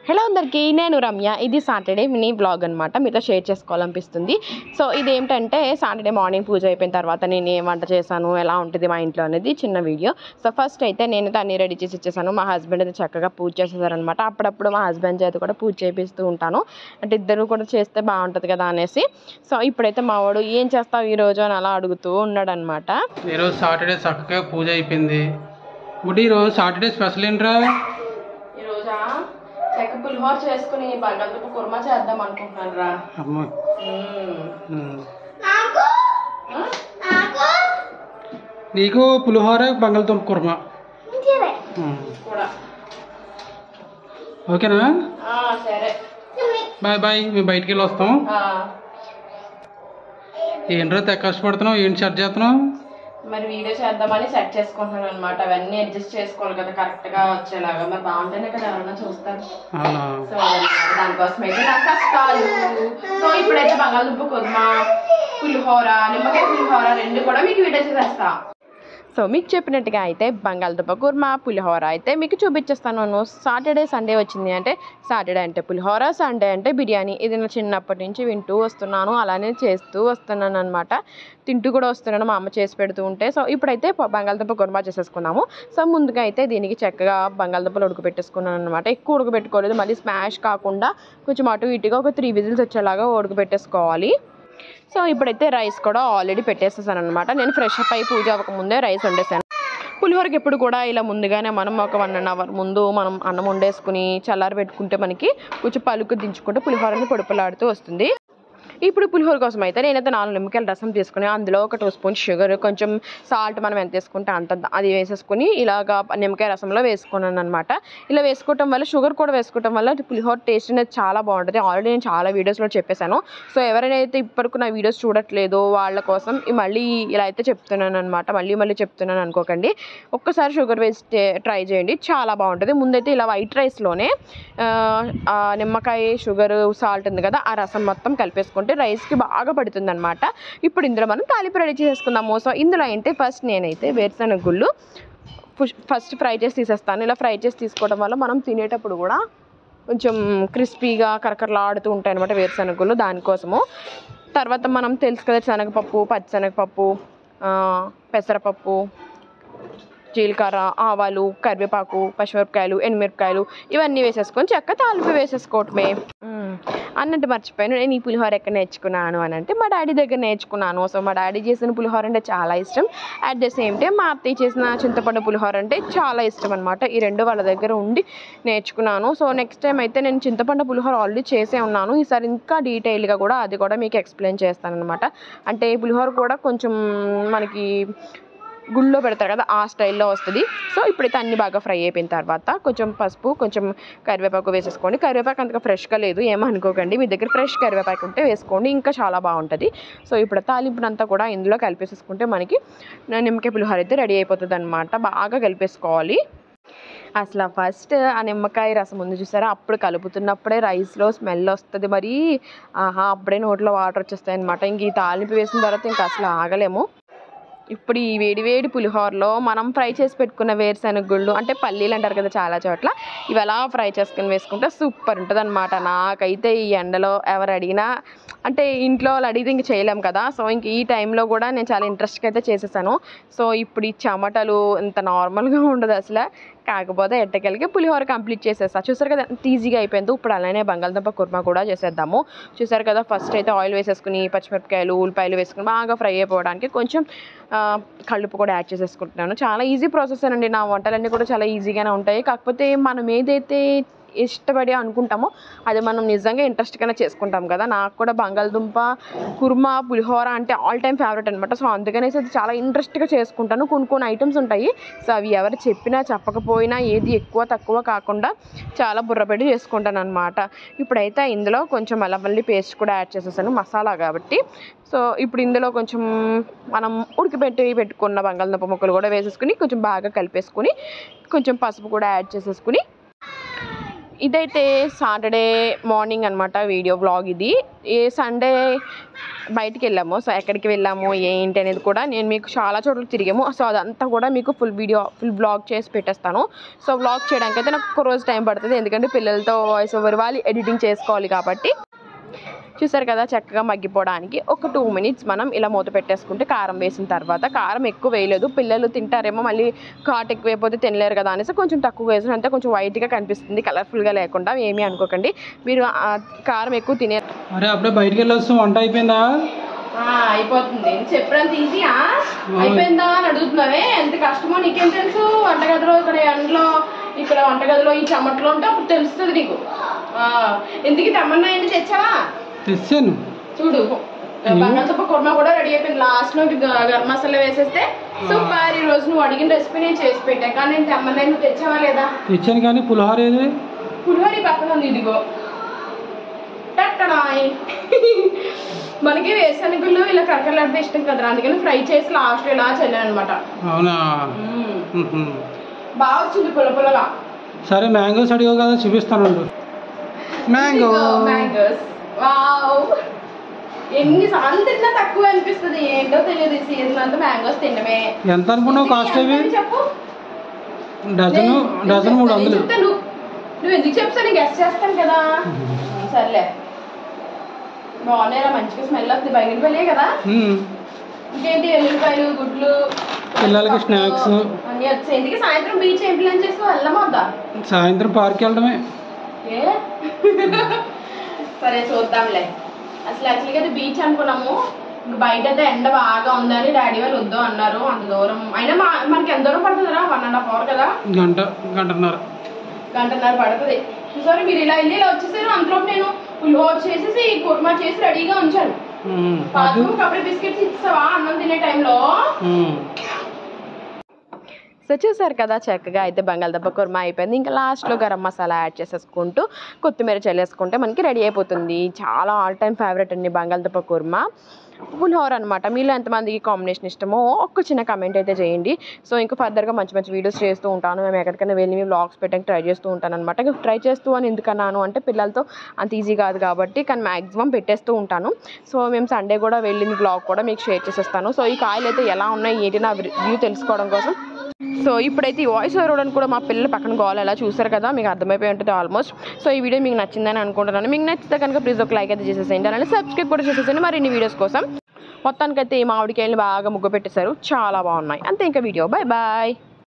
Hello అందరికీ, నేను రమ్య. ఇది సాటర్డే మినీ బ్లాగ్ అనమాట. మీతో షేర్ చేసుకోవాలనిపిస్తుంది. సో ఇదేంటంటే సాటర్డే మార్నింగ్ పూజ అయిపోయిన తర్వాత నేను ఏం వంట చేశాను, ఎలా ఉంటుంది మా ఇంట్లో అనేది చిన్న వీడియో. సో ఫస్ట్ అయితే నేను అన్నీ రెడీ చేసి ఇచ్చేసాను. మా హస్బెండ్ అయితే చక్కగా పూజ చేసేసారనమాట. అప్పుడప్పుడు మా హస్బెండ్ చేత కూడా పూజ చేపిస్తూ ఉంటాను, అంటే ఇద్దరు కూడా చేస్తే బాగుంటుంది కదా అనేసి. సో ఇప్పుడైతే మా వాడు ఏం చేస్తావు ఈరోజు అని అలా అడుగుతూ ఉన్నాడు అనమాట. ఈరోజు సాటర్డే చక్కగా పూజ అయిపోయింది. గుడి ఈరోజు సాటర్డే స్పెషల్ ఏంట్రా? ఈరోజా చెక్క పులిహోర చేసుకుని బంగాళదుంప కుర్మా చేద్దాం అనుకుంటున్నాను రా. నీకు పులిహోర బంగాళదుంప కుర్మా ఓకేనా? సరే, బాయ్ బాయ్. మేము బయటికి వెళ్ళి వస్తాం. ఏంట్రా తెగ కష్టపడుతున్నావు, ఏంటి సెట్ చేస్తున్నావు? మరి వీడియో చేద్దామని సెట్ చేసుకుంటున్నాను అనమాట. అవన్నీ అడ్జస్ట్ చేసుకోవాలి కదా కరెక్ట్ గా వచ్చేలాగా. మరి బాగుంటేనే కదా ఎవరైనా చూస్తారు. సో దానికోసం అయితే నాకు కష్టాలు. సో ఇప్పుడైతే బంగాళదుంప కుర్మా, పులిహోర, నిమ్మకాయ పులిహోర రెండు కూడా మీకు వీడియో చేసేస్తా. సో మీకు చెప్పినట్టుగా అయితే బంగాళదుంప కుర్మా, పులిహోర అయితే మీకు చూపించేస్తాను. సాటర్డే సండే వచ్చింది అంటే సాటర్డే అంటే పులిహోర, సండే అంటే బిర్యానీ. ఇది నేను చిన్నప్పటి నుంచి వింటూ వస్తున్నాను, అలానే చేస్తూ వస్తున్నాను అనమాట. తింటూ కూడా వస్తున్నాను మా అమ్మ చేసి పెడుతూ ఉంటే. సో ఇప్పుడైతే బంగాళదుంప కుర్మా చేసేసుకున్నాము. సో ముందుగా అయితే దీనికి చక్కగా బంగాళదుంపలు ఉడకబెట్టేసుకున్నాను అనమాట. ఎక్కువ ఉడకబెట్టుకోలేదు, మళ్ళీ స్మాష్ కాకుండా కొంచెం అటు ఇటుగా ఒక 3 విజిల్స్ వచ్చేలాగా ఉడకబెట్టేసుకోవాలి. సో ఇప్పుడైతే రైస్ కూడా ఆల్రెడీ పెట్టేసేసాను అనమాట. నేను ఫ్రెష్ అప్ అయ్యి పూజ అవ్వకముందే రైస్ వండేసాను. పులిహోరకి ఎప్పుడు కూడా ఇలా ముందుగానే మనం ఒక 1.5 hour ముందు మనం అన్నం వండేసుకుని చల్లారి పెట్టుకుంటే మనకి కొంచెం పలుకు దించుకుంటే పులిహోరని పొడిపలాడుతూ వస్తుంది. ఇప్పుడు పులిహోర కోసం అయితే నేనైతే 4 నిమ్మకాయల రసం తీసుకుని అందులో ఒక 2 స్పూన్స్ షుగర్, కొంచెం సాల్ట్ మనం ఎంత వేసుకుంటే అంత అది వేసేసుకుని ఇలాగా నిమ్మకాయ రసంలో వేసుకున్నాను అనమాట. ఇలా వేసుకోవటం వల్ల, షుగర్ కూడా వేసుకోవటం వల్ల పులిహోర టేస్ట్ అనేది చాలా బాగుంటుంది. ఆల్రెడీ నేను చాలా వీడియోస్లో చెప్పేశాను. సో ఎవరైనా అయితే ఇప్పటికు నా వీడియోస్ చూడట్లేదో వాళ్ళ కోసం మళ్ళీ ఇలా అయితే చెప్తున్నాను అనమాట. మళ్ళీ చెప్తున్నాను అనుకోకండి. ఒక్కసారి షుగర్ వేసి ట్రై చేయండి, చాలా బాగుంటుంది. ముందైతే ఇలా వైట్ రైస్లోనే నిమ్మకాయ, షుగర్, సాల్ట్ ఉంది కదా, ఆ రసం మొత్తం కలిపేసుకుంటే రైస్కి బాగా పడుతుంది అనమాట. ఇప్పుడు ఇందులో మనం తాలింపు రెడీ చేసుకుందాము. సో ఇందులో ఏంటి ఫస్ట్ నేనైతే వేరుశనగ గుళ్ళు ఫస్ట్ ఫ్రై చేసి తీసేస్తాను. ఇలా ఫ్రై చేసి తీసుకోవడం వల్ల మనం తినేటప్పుడు కూడా కొంచెం క్రిస్పీగా కరకరలాడుతూ ఉంటాయి అనమాట వేరుశనగ గుళ్ళు. దానికోసము తర్వాత మనం తెలుసు కదా శనగపప్పు, పచ్చిశనగపప్పు, పెసరపప్పు, జీలకర్ర, ఆవాలు, కరివేపాకు, పచ్చిమిరపకాయలు, ఎండుమిరపకాయలు ఇవన్నీ వేసేసుకొని చక్కగా తాలింపు వేసేసుకోవటమే. అన్నట్టు మర్చిపోయాను, నేను ఈ పులిహోర ఎక్కడ నేర్చుకున్నాను అని అంటే మా డాడీ దగ్గర నేర్చుకున్నాను. సో మా డాడీ చేసిన పులిహోర అంటే చాలా ఇష్టం. అట్ ద సేమ్ టైం మా అత్తయ్య చేసిన చింతపండు పులిహోర అంటే చాలా ఇష్టం అనమాట. ఈ రెండు వాళ్ళ దగ్గర ఉండి నేర్చుకున్నాను. సో నెక్స్ట్ టైం అయితే నేను చింతపండు పులిహోర ఆల్రెడీ చేసే ఉన్నాను. ఈసారి ఇంకా డీటెయిల్గా కూడా అది కూడా మీకు ఎక్స్ప్లెయిన్ చేస్తాను అనమాట. అంటే పులిహోర కూడా కొంచెం మనకి గుళ్ళో పెడతారు కదా, ఆ స్టైల్లో వస్తుంది. సో ఇప్పుడైతే అన్నీ బాగా ఫ్రై అయిపోయిన తర్వాత కొంచెం పసుపు, కొంచెం కరివేపాకు వేసేసుకోండి. కరివేపాకు అంతగా ఫ్రెష్గా లేదు ఏమనుకోకండి, మీ దగ్గర ఫ్రెష్ కరివేపాకు ఉంటే వేసుకోండి, ఇంకా చాలా బాగుంటుంది. సో ఇప్పుడు తాలింపునంతా కూడా ఇందులో కలిపేసేసుకుంటే మనకి నిమ్మకాయ పులిహోర అయితే రెడీ అయిపోతుంది అనమాట. బాగా కలిపేసుకోవాలి. అసలు ఫస్ట్ ఆ నిమ్మకాయ రసం ఉంది చూసారా, అప్పుడు కలుపుతున్నప్పుడే రైస్లో స్మెల్ వస్తుంది. మరి అప్పుడే నోట్లో వాటర్ వచ్చేస్తాయి అనమాట. ఇంక ఈ తాలింపు వేసిన తర్వాత ఇంకా అసలు ఆగలేము. ఇప్పుడు ఈ వేడివేడి పులిహోరలో మనం ఫ్రై చేసి పెట్టుకున్న వేరుశనగ గుళ్ళు, అంటే పల్లీలు అంటారు కదా చాలా చోట్ల, ఇవి అలా ఫ్రై చేసుకుని వేసుకుంటే సూపర్ ఉంటుంది అనమాట. నాకైతే ఈ ఎండలో ఎవరు అడిగినా, అంటే ఇంట్లో వాళ్ళు అడిగితే ఇంక చేయలేం కదా, సో ఇంక ఈ టైంలో కూడా నేను చాలా ఇంట్రెస్ట్గా అయితే చేసేసాను. సో ఇప్పుడు ఈ చెమటలు ఇంత నార్మల్గా ఉండదు అసలు. కాకపోతే ఎట్టకెళ్ళకి పులిహోర కంప్లీట్ చేసేస్తా. చూసారు కదా ఎంత ఈజీగా అయిపోయింది. ఇప్పుడు అలానే బంగాళదుంప కుర్మా కూడా చేసేద్దాము. చూసారు కదా, ఫస్ట్ అయితే ఆయిల్ వేసేసుకుని పచ్చిమిరపకాయలు, ఉల్లిపాయలు వేసుకుని బాగా ఫ్రై అయిపోవడానికి కొంచెం కళ్ళుప్పు కూడా యాడ్ చేసేసుకుంటున్నాను. చాలా ఈజీ ప్రాసెస్ అండి. నా వంటలన్నీ కూడా చాలా ఈజీగానే ఉంటాయి. కాకపోతే మనం ఏదైతే ఇష్టపడి అనుకుంటామో అది మనం నిజంగా ఇంట్రెస్ట్గానే చేసుకుంటాం కదా. నాకు కూడా బంగాళదుంప కుర్మా, పులిహోర అంటే ఆల్ టైమ్ ఫేవరెట్ అనమాట. సో అందుకనేసి అది చాలా ఇంట్రెస్ట్గా చేసుకుంటాను. కొన్ని ఐటమ్స్ ఉంటాయి, సో అవి ఎవరు చెప్పినా చెప్పకపోయినా ఏది ఎక్కువ తక్కువ కాకుండా చాలా బుర్రపెట్టి చేసుకుంటాను అనమాట. ఇప్పుడైతే ఇందులో కొంచెం అల్లం పేస్ట్ కూడా యాడ్ చేసేసాను, మసాలా కాబట్టి. సో ఇప్పుడు ఇందులో కొంచెం మనం పెట్టుకున్న బంగాళదుంప ముక్కలు కూడా వేసేసుకుని కొంచెం బాగా కలిపేసుకుని కొంచెం పసుపు కూడా యాడ్ చేసేసుకుని ఇదైతే సాటర్డే మార్నింగ్ అనమాట వీడియో బ్లాగ్. ఇది ఏ సండే బయటికి వెళ్ళాము. సో ఎక్కడికి వెళ్ళాము ఏంటి అనేది కూడా నేను మీకు చాలా చోట్ల తిరిగాము. సో అదంతా కూడా మీకు ఫుల్ బ్లాగ్ చేసి పెట్టేస్తాను. సో బ్లాగ్ చేయడానికి అయితే నాకు ఒక రోజు టైం పడుతుంది, ఎందుకంటే పిల్లలతో వాయిస్ ఓవర్ వాళ్ళు ఎడిటింగ్ చేసుకోవాలి కాబట్టి. చూసారు కదా, చక్కగా మగ్గిపోవడానికి ఒక 2 minutes మనం ఇలా మూత పెట్టేసుకుంటే కారం వేసిన తర్వాత, కారం ఎక్కువ వేయలేదు, పిల్లలు తింటారేమో మళ్ళీ ఘాట్ ఎక్కువ అయిపోతే తినలేరు కదా అనేసి కొంచెం తక్కువ వేసిన, అంతే కొంచెం వైట్గా కనిపిస్తుంది, కలర్ఫుల్గా లేకుండా. ఏమీ అనుకోకండి, మీరు కారం ఎక్కువ తినే. అరే అప్పుడే బయటికి వెళ్ళి వస్తాం, వంట అయిపోయిందా? అయిపోతుంది. చెప్పడానికి ఈజీయా? అయిపోయిందా అని అడుగుతున్నావే, ఎంత కష్టమో నీకేం తెలుసు? వంటగదిలో ఇక్కడ ఎండలో, ఇక్కడ వంటగదిలో ఈ చెమట్లో ఉంటే అప్పుడు తెలుస్తుంది నీకు. ఎందుకు తమ్మన్నా ఏంటి తెచ్చావా? తెచ్చాను చూడు, బంగాళదుంప కుర్మా కూడా రెడీ అయిపోయింది. లాస్ట్ లో గరం మసాలా వేసేస్తే సూపర్. ఈ రోజు నువ్వు అడిగిన రెసిపీ నేను చేసి పెట్టా, కానీ నేను తెమ్మన్నా నువ్వు తెచ్చావా లేదా? తెచ్చాను, కానీ పులిహోర ఏది? పులిహోర పక్కన ఉంది, ఇదిగో. మనకి వేరుశనగలు ఇలా కరకలాడితే ఇష్టం కదా, అందుకని ఫ్రై చేసి లాస్ట్ ఇలా చల్లాను అనమాట. అవునా? బాగా వచ్చింది పుల్లగా. సరే మ్యాంగోస్ అడిగావు కదా, చూపిస్తాను. Mangoes, wow! ఎన్నిసార్లు తిన్నా తక్కువ అనిపిస్తుంది, ఏంటో తెలియదు. ఈ సీజన్ అంతా మ్యాంగోస్ తినమే. ఎంత అనుకున్నావు కాస్ట్ అవి? చెప్పు. డజన్ 300. నువ్వు ఎందుకు చెప్తాను, నేను గెస్ట్ చేస్తాను కదా. సర్లే, బాగున్నాయిరా, మంచిగా స్మెల్ వస్తుంది. బయలుపల్లే కదా. ఇంకేంటి, ఎల్లుల్లిపాయలు, గుడ్లు, పిల్లలకి స్నాక్స్ అన్నీ వచ్చాయి. ఎందుకు సాయంత్రం బీచ్ ఏం ప్లాన్ చేసి వెళ్ళమద్దా? సాయంత్రం పార్క్ వెళ్ళడమే. సరే చూద్దాంలే. అసలు యాక్చువల్గా అది బీచ్ అనుకున్నాము, బయట అయితే ఎండ బాగా ఉందని డాడీ వాళ్ళు వద్దు అన్నారు. అంత దూరం అయినా మనకి ఎంత దూరం పడుతుందిరా? 1.5 hour కదా. గంటన్నర పడుతుంది. చూసారు, మీరు ఇలా వెళ్ళి ఇలా వచ్చేసారు. అంతలో నేను పులిహోర చేసేసి కుర్మా చేసి రెడీగా ఉంచాను. అప్పుడే బిస్కెట్స్ ఇస్తావా అన్నం తినే టైంలో? సో చూసారు కదా, చక్కగా అయితే బంగాళదుంప కుర్మా అయిపోయింది. ఇంకా లాస్ట్లో గరం మసాలా యాడ్ చేసేసుకుంటూ కొత్తిమీర చల్లేసుకుంటే మనకి రెడీ అయిపోతుంది. చాలా ఆల్ టైమ్ ఫేవరెట్ అండి బంగాళదుంప కుర్మా. పులిహోర అనమాట. మీలో ఎంతమందికి కాంబినేషన్ ఇష్టమో ఒక చిన్న కమెంట్ అయితే చేయండి. సో ఇంకా ఫర్దర్గా మంచి వీడియోస్ చేస్తూ ఉంటాను. మేము ఎక్కడికైనా వెళ్ళి మేము వ్లాగ్స్ పెట్టడానికి ట్రై చేస్తూ ఉంటాను అనమాట. ట్రై చేస్తూ అని ఎందుకన్నాను అంటే పిల్లలతో అంత ఈజీ కాదు కాబట్టి, కానీ మ్యాక్సిమం పెట్టేస్తూ ఉంటాను. సో మేము సండే కూడా వెళ్ళిన వ్లాగ్ కూడా మీకు షేర్ చేసేస్తాను. సో ఈ కాయలు అయితే ఎలా ఉన్నాయి ఏంటి నా వ్యూ తెలుసుకోవడం కోసం. సో ఇప్పుడైతే ఈ వాయిస్ ఓవర్ కూడా మా పిల్లలు పక్కన గోల్ ఎలా చూసారు కదా, మీకు అర్థమైపోయి ఉంటుంది ఆల్మోస్ట్. సో ఈ వీడియో మీకు నచ్చిందని అనుకుంటున్నాను. మీకు నచ్చితే కనుక ప్లీజ్ ఒక లైక్ అయితే చేసేసేయండి, అలానే సబ్స్క్రైబ్ కూడా చేసేసేయండి మరిన్ని వీడియోస్ కోసం. మొత్తానికైతే ఈ మామిడికాయలు బాగా ముగ్గు పెట్టేశారు, చాలా బాగున్నాయి. అంతే ఇంకా వీడియో. Bye bye.